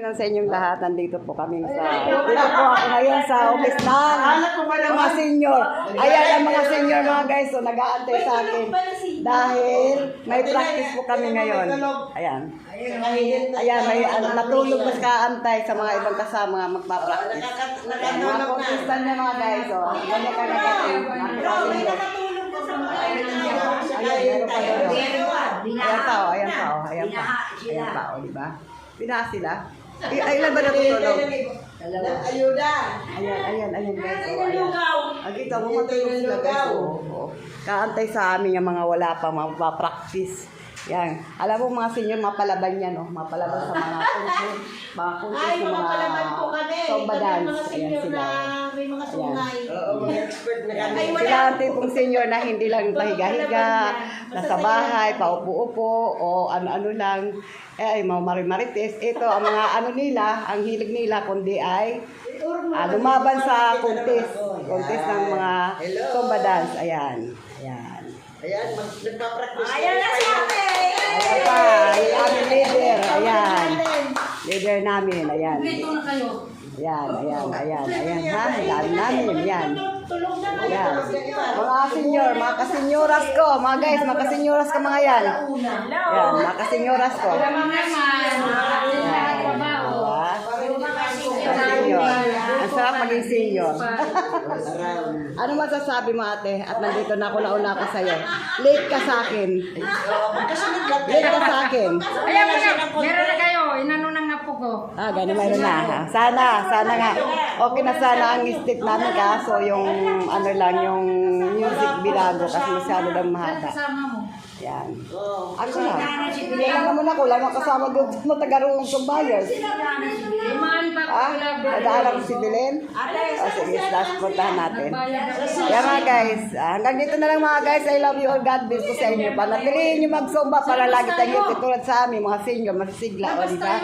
Sa inyong lahat, nandito po kami dito po ako ngayon sa office ng mga senior. Ayan ang mga senior mga guys, so nag-aantay sa akin dahil may practice po kami ngayon. Ayan. Ayan, may natulog mas kaantay sa mga ibang kasama magpa-practice. Mga contestant na mga guys, so ganyan ka nagating. Ayan, meron pa doon. Ayan tao, di ba? Pinas sila. Ilan ba natutulog? Ayuda. Ayan guys. Agita mo matulog sila guys. Kaantay sa amin yung mga wala pa magpa-practice. Yan. Alam mo mga senior, mapalaban yan, no? Mapalaban sa mga concert. Mga concert ng mga Zumba dance. Ayan sila. May mga sungay. Sila ang tipong senior na hindi lang pahiga-higa, nasa bahay, paupo-upo, o ano-ano lang. Ay, mga marimarites. Ito, ang mga ano nila, ang hilig nila, kundi ay lumaban sa contest. Contest ng mga Zumba dance. Ayan. Ayan, nagpa-practice. Ayan na si ate! Ayan pa, yung aming leader. Ayan. Leader namin. Ayan. Dito na kayo. Ayan. Ha, dami namin. Ayan. Ayan. Mga senior, mga kasenyoras ko. Mga guys, mga kasenyoras ko mga yan. Ayan, mga kasenyoras ko. Ang sarap maging senior. Ano masasabi mo ate? At nandito na ako, nauna ako sa'yo. Late ka sa akin. Late ka sa akin. Ayan mo na, meron na kayo. Inano na nga po ko. Ganun mayroon na. Ha? Sana nga. Okay na sana ang stick namin kaso yung ano lang, yung music binago kasi masyado lang mahaba. Kasama mo. Yan. Ako lang. Kailan naman ako, lang kasama doon sa taga-roong sumbayers. Limaan pa ko. Nadaalam ko si Belen. Sige, last puntahan natin. Kaya mga guys, hanggang dito na lang mga guys. I love you all. God bless ko sa inyo. Panatilihin nyo mag-zumba para lagi tayo tulad sa amin, mga senior, masisigla. O diba?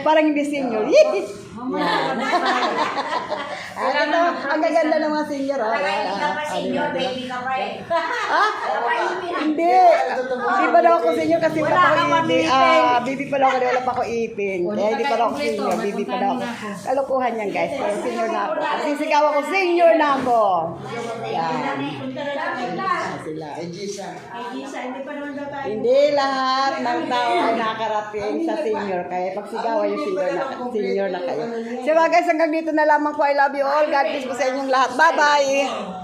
Parang hindi senior. Yan. Ang gaganda ng mga senior. Baby ka pa eh. Hindi. Hindi pa daw ako senior kasi wala pa ako ipin. Baby pa daw ako, wala pa ako ipin. Kaya hindi pa daw ako senior. Baby pa daw ako. Kalokohan yan guys. Pero senior na ako. Sisigaw ako, senior na ako. Yan. Sila. Hindi lahat ng tao ay nakarating sa senior. Kaya pagsigawan yung senior na kayo. So mga guys, hanggang dito na lamang po. I love you all. God bless po sa inyong lahat. Bye-bye.